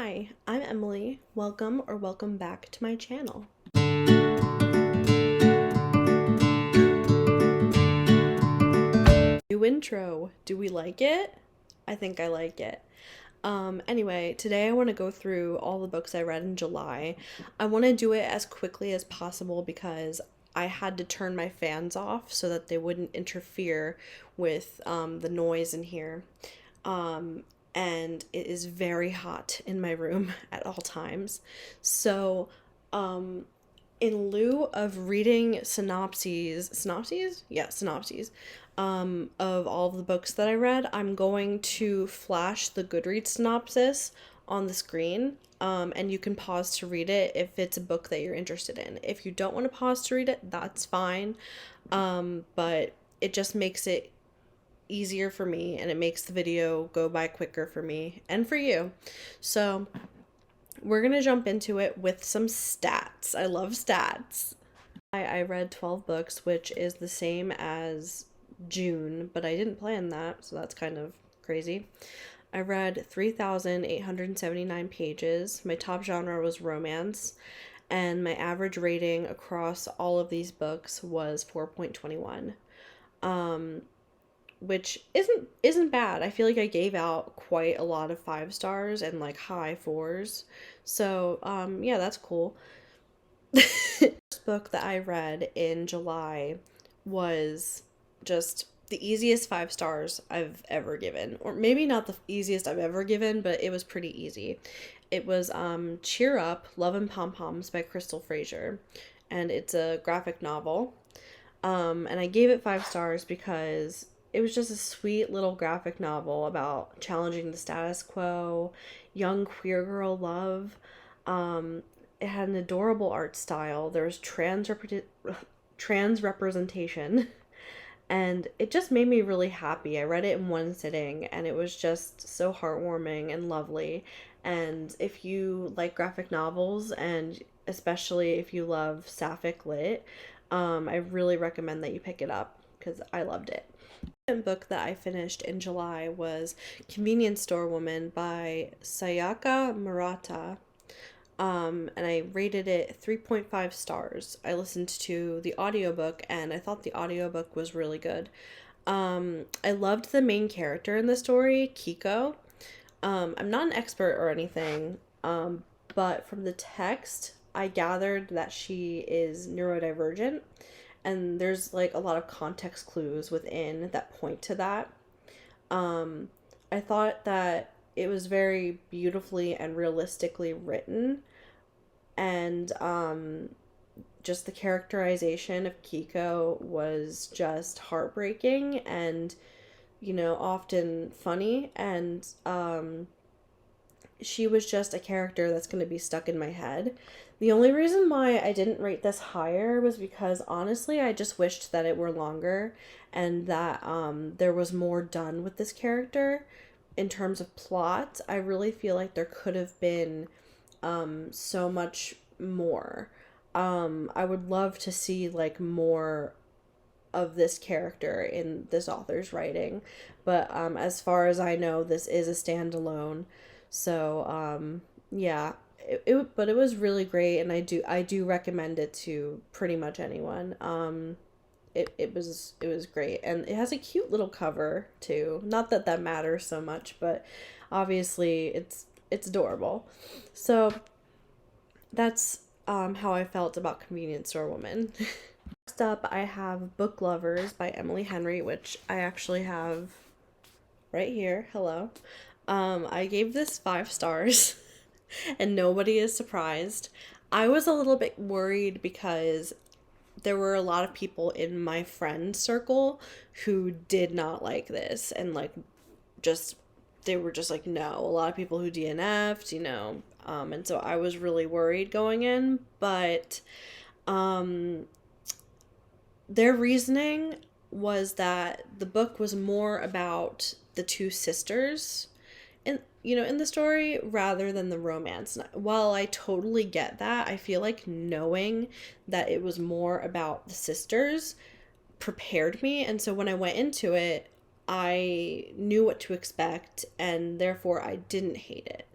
Hi, I'm Emily. Welcome back to my channel. New intro. Do we like it? I think I like it. Anyway, today I want to go through all the books I read in July. I want to do it as quickly as possible because I had to turn my fans off so that they wouldn't interfere with the noise in here. And it is very hot in my room at all times. So, in lieu of reading synopses? Yeah, synopses, of all of the books that I read, I'm going to flash the Goodreads synopsis on the screen. And you can pause to read it if it's a book that you're interested in. If you don't want to pause to read it, that's fine. But it just makes it easier for me and it makes the video go by quicker for me and for you. So we're gonna jump into it with some stats. I love stats. I read 12 books, which is the same as June, but I didn't plan that, so that's kind of crazy. I read 3,879 pages. My top genre was romance, and my average rating across all of these books was 4.21. Which isn't bad. I feel like I gave out quite a lot of 5 stars and like high 4s. So, yeah, that's cool. First book that I read in July was just the easiest 5 stars I've ever given. Or maybe not the easiest I've ever given, but it was pretty easy. It was Cheer Up, Love and Pom Poms by Crystal Fraser. And it's a graphic novel. And I gave it 5 stars because it was just a sweet little graphic novel about challenging the status quo, young queer girl love. It had an adorable art style. There was trans representation, and it just made me really happy. I read it in one sitting, and it was just so heartwarming and lovely. And if you like graphic novels, and especially if you love sapphic lit, I really recommend that you pick it up because I loved it. The second book that I finished in July was Convenience Store Woman by Sayaka Murata. And I rated it 3.5 stars. I listened to the audiobook and I thought the audiobook was really good. I loved the main character in the story, Kiko. I'm not an expert or anything, but from the text, I gathered that she is neurodivergent, and there's like a lot of context clues within that point to that. I thought that it was very beautifully and realistically written, and just the characterization of Kiko was just heartbreaking and, often funny, and she was just a character that's going to be stuck in my head. The only reason why I didn't rate this higher was because honestly, I just wished that it were longer and that there was more done with this character. In terms of plot, I really feel like there could have been so much more. I would love to see like more of this character in this author's writing, but as far as I know, this is a standalone. So yeah, but it was really great, and I do recommend it to pretty much anyone. It was great, and it has a cute little cover too. Not that that matters so much, but obviously it's adorable. So that's how I felt about Convenience Store Woman. Next up, I have Book Lovers by Emily Henry, which I actually have right here. Hello. I gave this 5 stars, and nobody is surprised. I was a little bit worried because there were a lot of people in my friend circle who did not like this, and like just they were just like, no. A lot of people who DNF'd, and so I was really worried going in, but their reasoning was that the book was more about the two sisters in the story rather than the romance. While I totally get that, I feel like knowing that it was more about the sisters prepared me, and so when I went into it, I knew what to expect, and therefore I didn't hate it.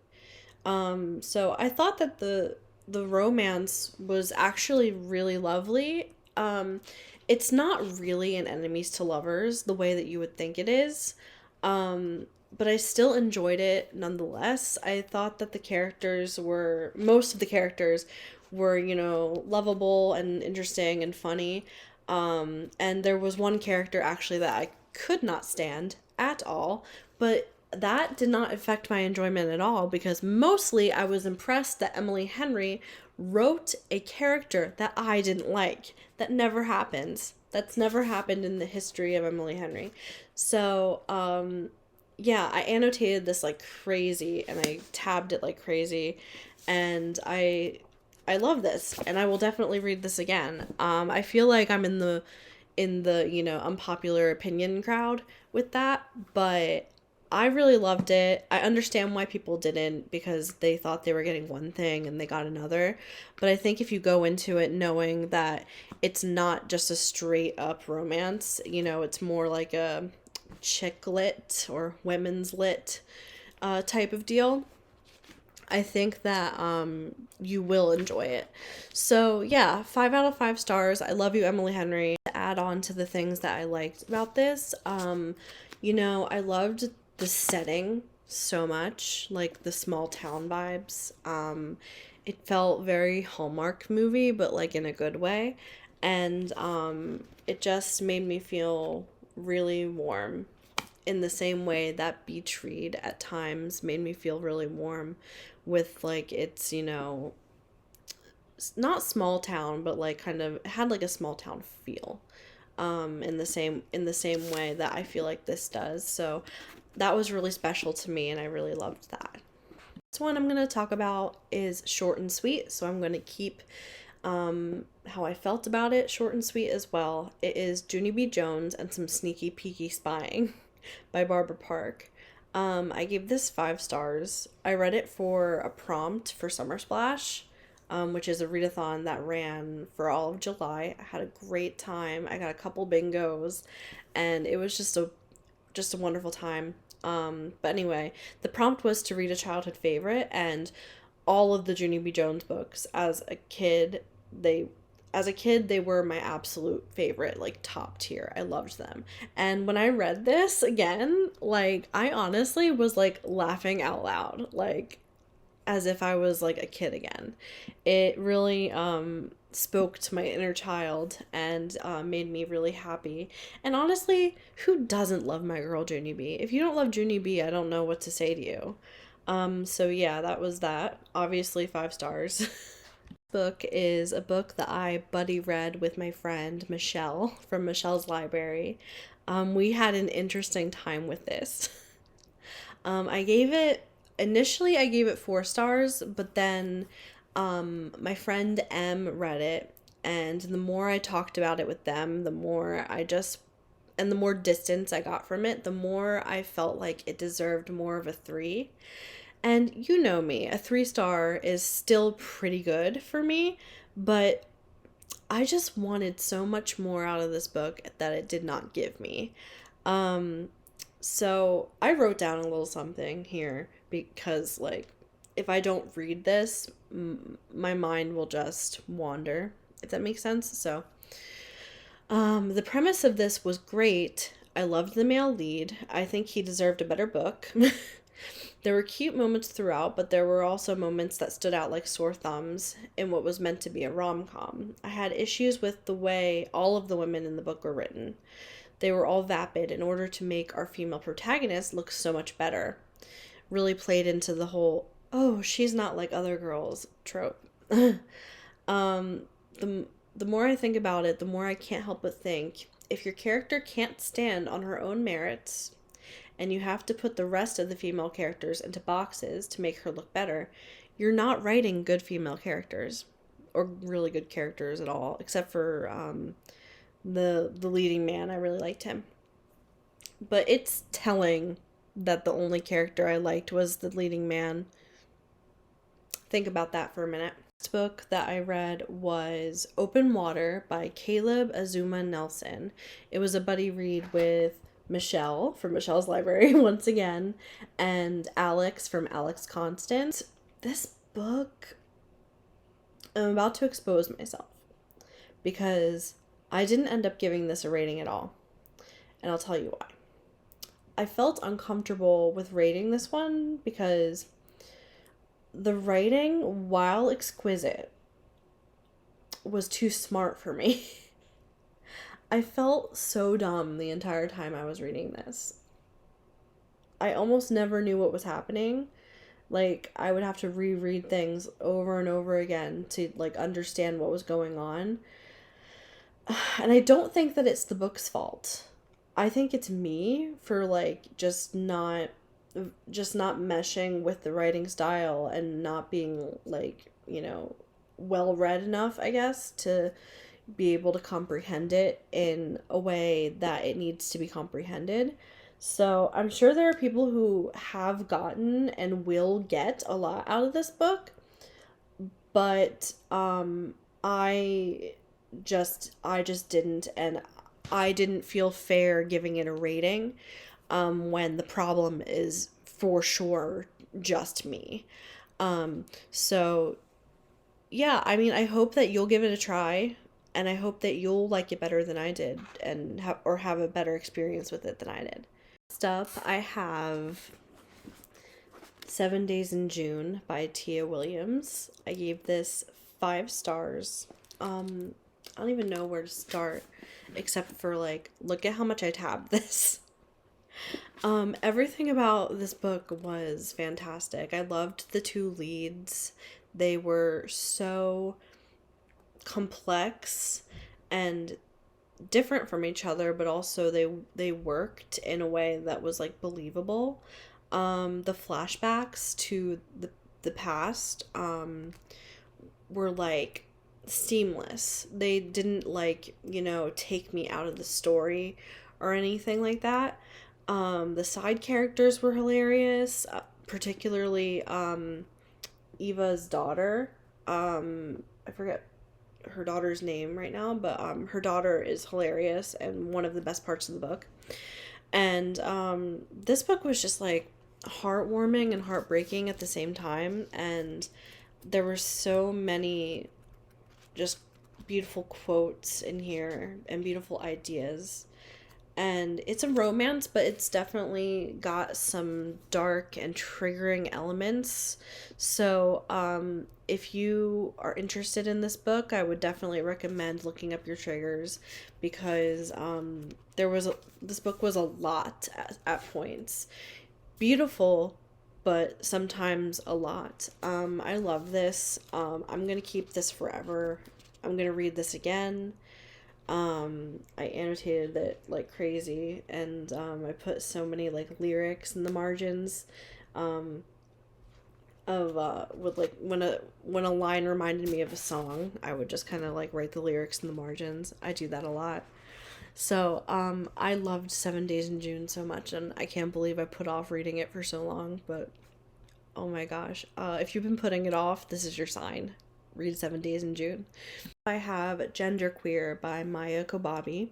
So I thought that the romance was actually really lovely. It's not really an enemies to lovers the way that you would think it is. But I still enjoyed it nonetheless. I thought that most of the characters were, lovable and interesting and funny. And there was one character actually that I could not stand at all, but that did not affect my enjoyment at all because mostly I was impressed that Emily Henry wrote a character that I didn't like. That never happens. That's never happened in the history of Emily Henry. So, yeah, I annotated this like crazy and I tabbed it like crazy, and I love this and I will definitely read this again. I feel like I'm in the unpopular opinion crowd with that, but I really loved it. I understand why people didn't because they thought they were getting one thing and they got another. But I think if you go into it knowing that it's not just a straight up romance, it's more like a chick lit or women's lit type of deal, I think that you will enjoy it. So yeah, 5 out of 5 stars. I love you, Emily Henry. To add on to the things that I liked about this, I loved the setting so much, like the small town vibes. It felt very Hallmark movie, but like in a good way, and it just made me feel really warm in the same way that beach read at times made me feel really warm with like it's not small town but like kind of had like a small town feel in the same way that I feel like this does. So that was really special to me and I really loved that. This one I'm going to talk about is short and sweet, so I'm going to keep how I felt about it short and sweet as well. It is Junie B. Jones and Some Sneaky Peeky Spying by Barbara Park. I gave this 5 stars. I read it for a prompt for Summer Splash, which is a readathon that ran for all of July. I had a great time. I got a couple bingos, and it was just a wonderful time. But anyway, the prompt was to read a childhood favorite, and all of the Junie B. Jones books as a kid they were my absolute favorite, like top tier. I loved them. And when I read this again, like I honestly was like laughing out loud, like as if I was like a kid again. It really spoke to my inner child and made me really happy. And honestly, who doesn't love my girl Junie B? If you don't love Junie B, I don't know what to say to you. So yeah, that was that. Obviously 5 stars. Book is a book that I buddy read with my friend Michelle from Michelle's library. We had an interesting time with this. I gave it initially I gave it 4 stars, but then my friend M read it, and the more I talked about it with them, the more distance I got from it, the more I felt like it deserved more of a 3. And you know me, a 3 star is still pretty good for me, but I just wanted so much more out of this book that it did not give me. Um, so I wrote down a little something here because, like, if I don't read this, my mind will just wander, if that makes sense. So, the premise of this was great. I loved the male lead. I think he deserved a better book. There were cute moments throughout, but there were also moments that stood out like sore thumbs in what was meant to be a rom-com. I had issues with the way all of the women in the book were written. They were all vapid in order to make our female protagonist look so much better. Really played into the whole, oh, she's not like other girls trope. um, the more I think about it, the more I can't help but think if your character can't stand on her own merits, and you have to put the rest of the female characters into boxes to make her look better, you're not writing good female characters, or really good characters at all, except for the leading man. I really liked him. But it's telling that the only character I liked was the leading man. Think about that for a minute. Next book that I read was Open Water by Caleb Azuma Nelson. It was a buddy read with Michelle from Michelle's library once again, and Alex from Alex Constant. This book, I'm about to expose myself because I didn't end up giving this a rating at all. And I'll tell you why. I felt uncomfortable with rating this one because the writing, while exquisite, was too smart for me. I felt so dumb the entire time I was reading this. I almost never knew what was happening. Like, I would have to reread things over and over again to, like, understand what was going on. And I don't think that it's the book's fault. I think it's me for, like, just not meshing with the writing style and not being, like, well read enough, I guess, to be able to comprehend it in a way that it needs to be comprehended. So I'm sure there are people who have gotten and will get a lot out of this book, but I just didn't, and I didn't feel fair giving it a rating when the problem is for sure just me. So yeah, I mean, I hope that you'll give it a try, and I hope that you'll like it better than I did, and have a better experience with it than I did. Next up, I have 7 Days in June by Tia Williams. I gave this 5 stars. I don't even know where to start, except for, like, look at how much I tabbed this. Everything about this book was fantastic. I loved the 2 leads. They were so complex and different from each other, but also they worked in a way that was, like, believable. The flashbacks to the past were, like, seamless. They didn't, like, take me out of the story or anything like that. The side characters were hilarious, particularly Eva's daughter. I forget her daughter's name right now, but her daughter is hilarious and one of the best parts of the book. And this book was just, like, heartwarming and heartbreaking at the same time, and there were so many just beautiful quotes in here and beautiful ideas. And it's a romance, but it's definitely got some dark and triggering elements. So, if you are interested in this book, I would definitely recommend looking up your triggers, because this book was a lot at points. Beautiful, but sometimes a lot. I love this. I'm gonna keep this forever. I'm gonna read this again. I annotated it like crazy, and I put so many, like, lyrics in the margins with, like, when a line reminded me of a song, I would just kind of, like, write the lyrics in the margins. I do that a lot. So I loved 7 Days in June so much, and I can't believe I put off reading it for so long, but oh my gosh. If you've been putting it off, this is your sign. Read 7 Days in June. I have Genderqueer by Maya Kobabe.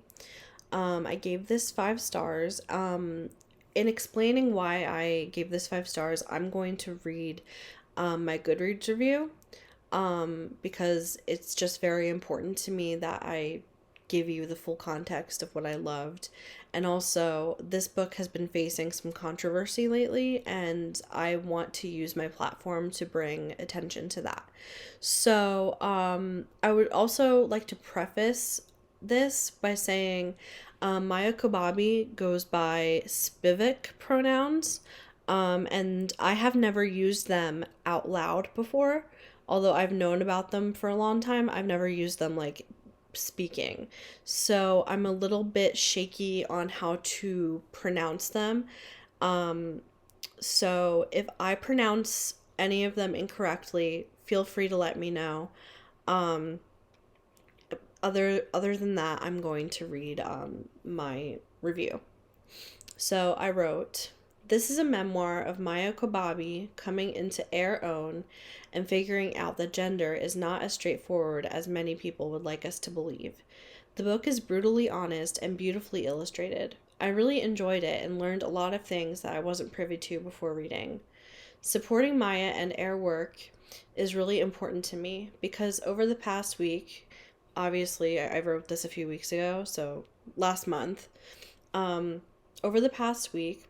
I gave this 5 stars. In explaining why I gave this 5 stars, I'm going to read my Goodreads review, because it's just very important to me that I give you the full context of what I loved. And also, this book has been facing some controversy lately, and I want to use my platform to bring attention to that. So, I would also like to preface this by saying Maya Kobabe goes by Spivak pronouns, and I have never used them out loud before. Although I've known about them for a long time, I've never used them, like, speaking. So I'm a little bit shaky on how to pronounce them. So if I pronounce any of them incorrectly, feel free to let me know. Um, other than that, I'm going to read my review. So I wrote, "This is a memoir of Maya Kobabe coming into her own and figuring out that gender is not as straightforward as many people would like us to believe. The book is brutally honest and beautifully illustrated. I really enjoyed it and learned a lot of things that I wasn't privy to before reading. Supporting Maya and Air work is really important to me because over the past week, obviously, I wrote this a few weeks ago, so last month, um, over the past week,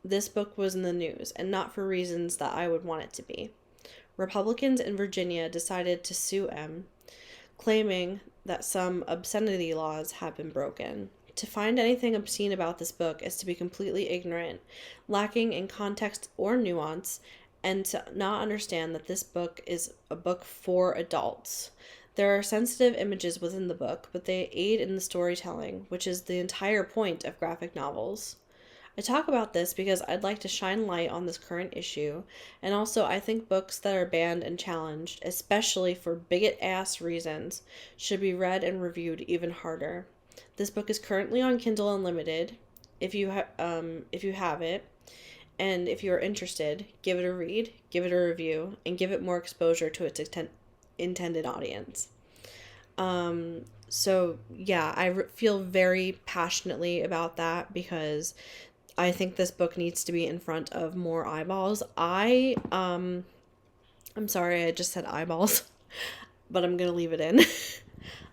this book was in the news, and not for reasons that I would want it to be. Republicans in Virginia decided to sue M, claiming that some obscenity laws have been broken. To find anything obscene about this book is to be completely ignorant, lacking in context or nuance, and to not understand that this book is a book for adults. There are sensitive images within the book, but they aid in the storytelling, which is the entire point of graphic novels. I talk about this because I'd like to shine light on this current issue, and also I think books that are banned and challenged, especially for bigot-ass reasons, should be read and reviewed even harder. This book is currently on Kindle Unlimited. If you have it, and if you are interested, give it a read, give it a review, and give it more exposure to its intended audience. So yeah, feel very passionately about that because I think this book needs to be in front of more eyeballs. I'm sorry, I just said eyeballs, but I'm gonna leave it in.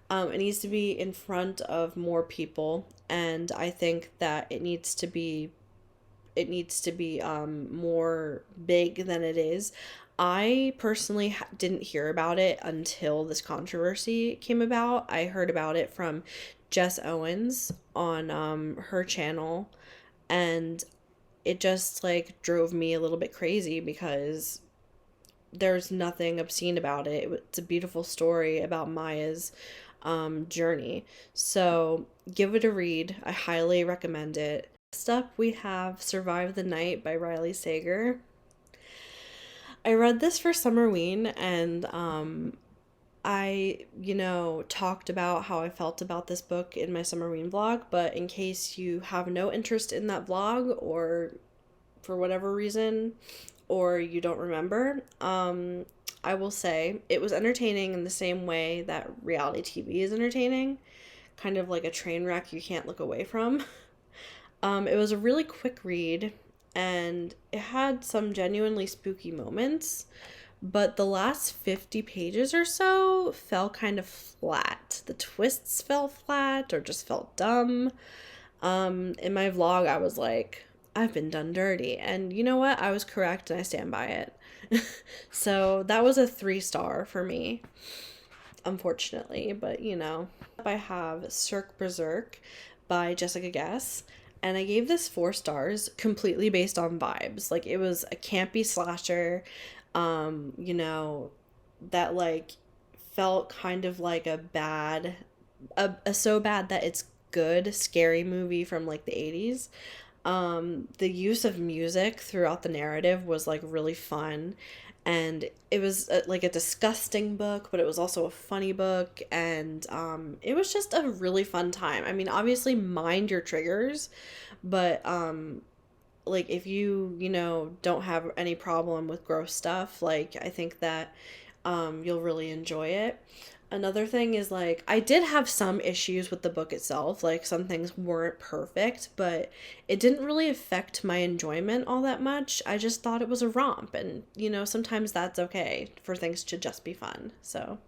It needs to be in front of more people, and I think that it needs to be more big than it is. I personally didn't hear about it until this controversy came about. I heard about it from Jess Owens on her channel, and it just like drove me a little bit crazy because there's nothing obscene about it. It's a beautiful story about Maya's journey. So give it a read. I highly recommend it. Next up, we have Survive the Night by Riley Sager. I read this for Summerween, and I talked about how I felt about this book in my Summerween vlog, but in case you have no interest in that vlog or for whatever reason, or you don't remember, I will say it was entertaining in the same way that reality TV is entertaining, kind of like a train wreck you can't look away from. It was a really quick read, and it had some genuinely spooky moments, but the last 50 pages or so fell kind of flat. The twists fell flat or just felt dumb. In my vlog, I was like, I've been done dirty. And you know what? I was correct and I stand by it. So that was a 3-star for me, unfortunately. But, I have Cirque Berserk by Jessica Guess. And I gave this 4 stars completely based on vibes. Like, it was a campy slasher, that like felt kind of like a so bad that it's good scary movie from like the 80s. The use of music throughout the narrative was like really fun, and it was like a disgusting book, but it was also a funny book, and it was just a really fun time. I mean, obviously mind your triggers, but like if you don't have any problem with gross stuff, like I think that you'll really enjoy it. Another thing is like I did have some issues with the book itself, like some things weren't perfect, but it didn't really affect my enjoyment all that much. I just thought it was a romp, and sometimes that's okay for things to just be fun. So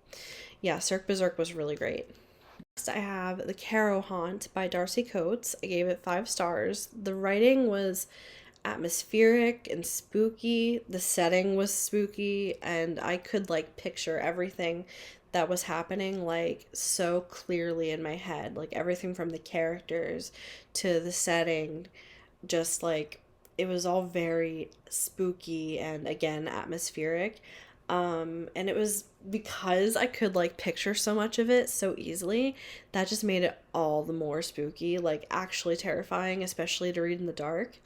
yeah, Cirque Berserk was really great. Next, I have The Carrow Haunt by Darcy Coates. I gave it 5 stars. The writing was atmospheric and spooky. The setting was spooky, and I could like picture everything that was happening like so clearly in my head. Like everything from the characters to the setting, just like it was all very spooky and again atmospheric. And it was because I could like picture so much of it so easily, that just made it all the more spooky, like actually terrifying, especially to read in the dark.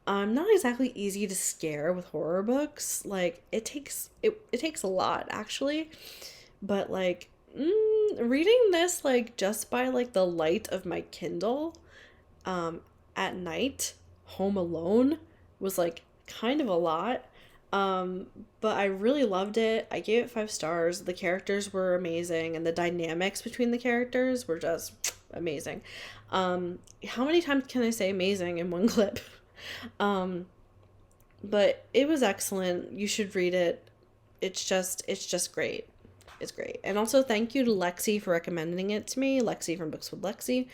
Not exactly easy to scare with horror books. Like it takes a lot actually, but like reading this like just by like the light of my Kindle at night home alone was like kind of a lot. But I really loved it. I gave it 5 stars. The characters were amazing, and the dynamics between the characters were just amazing. How many times can I say amazing in one clip? um But it was excellent. You should read it. It's just great. It's great. And also thank you to Lexi for recommending it to me. Lexi from Books with Lexi.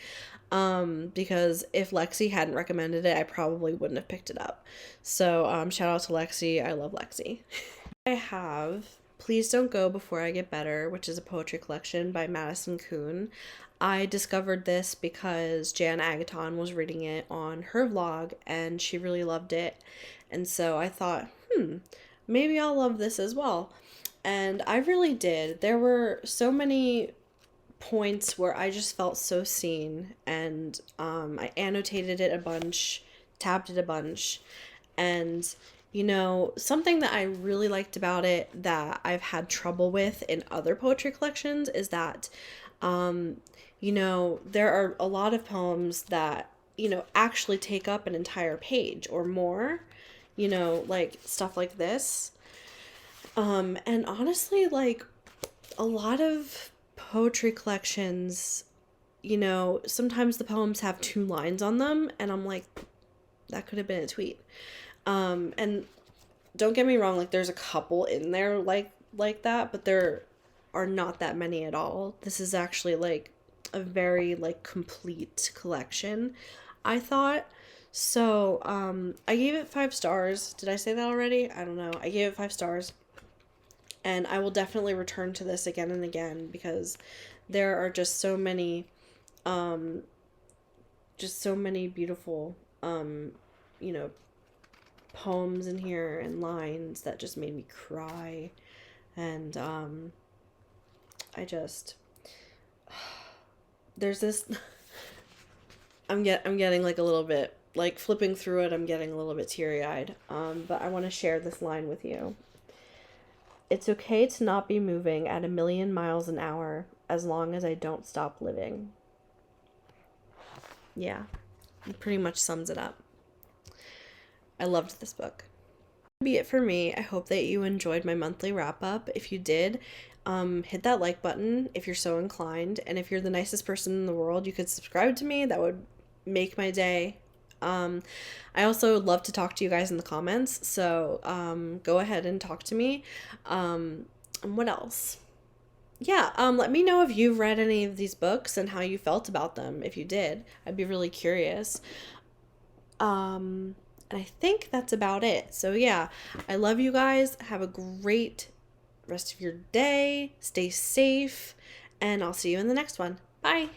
Because if Lexi hadn't recommended it, I probably wouldn't have picked it up. So, shout out to Lexi. I love Lexi. I have Please Don't Go Before I Get Better, which is a poetry collection by Madison Kuhn. I discovered this because Jan Agaton was reading it on her vlog and she really loved it. And so I thought, maybe I'll love this as well. And I really did. There were so many points where I just felt so seen, and I annotated it a bunch, tabbed it a bunch, and something that I really liked about it that I've had trouble with in other poetry collections is that, there are a lot of poems that, actually take up an entire page or more, like stuff like this. And honestly, like a lot of poetry collections, sometimes the poems have 2 lines on them, and I'm like, that could have been a tweet. And don't get me wrong, like there's a couple in there like that, but there are not that many at all. This is actually like a very like complete collection, I thought. So, I gave it 5 stars. Did I say that already? I don't know. I gave it 5 stars. And I will definitely return to this again and again because there are just so many beautiful, you know, poems in here and lines that just made me cry. And I just there's this I'm getting like a little bit like flipping through it, I'm getting a little bit teary-eyed. But I want to share this line with you. It's okay to not be moving at 1,000,000 miles an hour as long as I don't stop living. Yeah, it pretty much sums it up. I loved this book. That'd be it for me. I hope that you enjoyed my monthly wrap up. If you did, hit that like button if you're so inclined. And if you're the nicest person in the world, you could subscribe to me. That would make my day. I also love to talk to you guys in the comments. So go ahead and talk to me. And what else? Yeah, let me know if you've read any of these books and how you felt about them. If you did, I'd be really curious. And I think that's about it. So yeah, I love you guys. Have a great rest of your day. Stay safe, and I'll see you in the next one. Bye.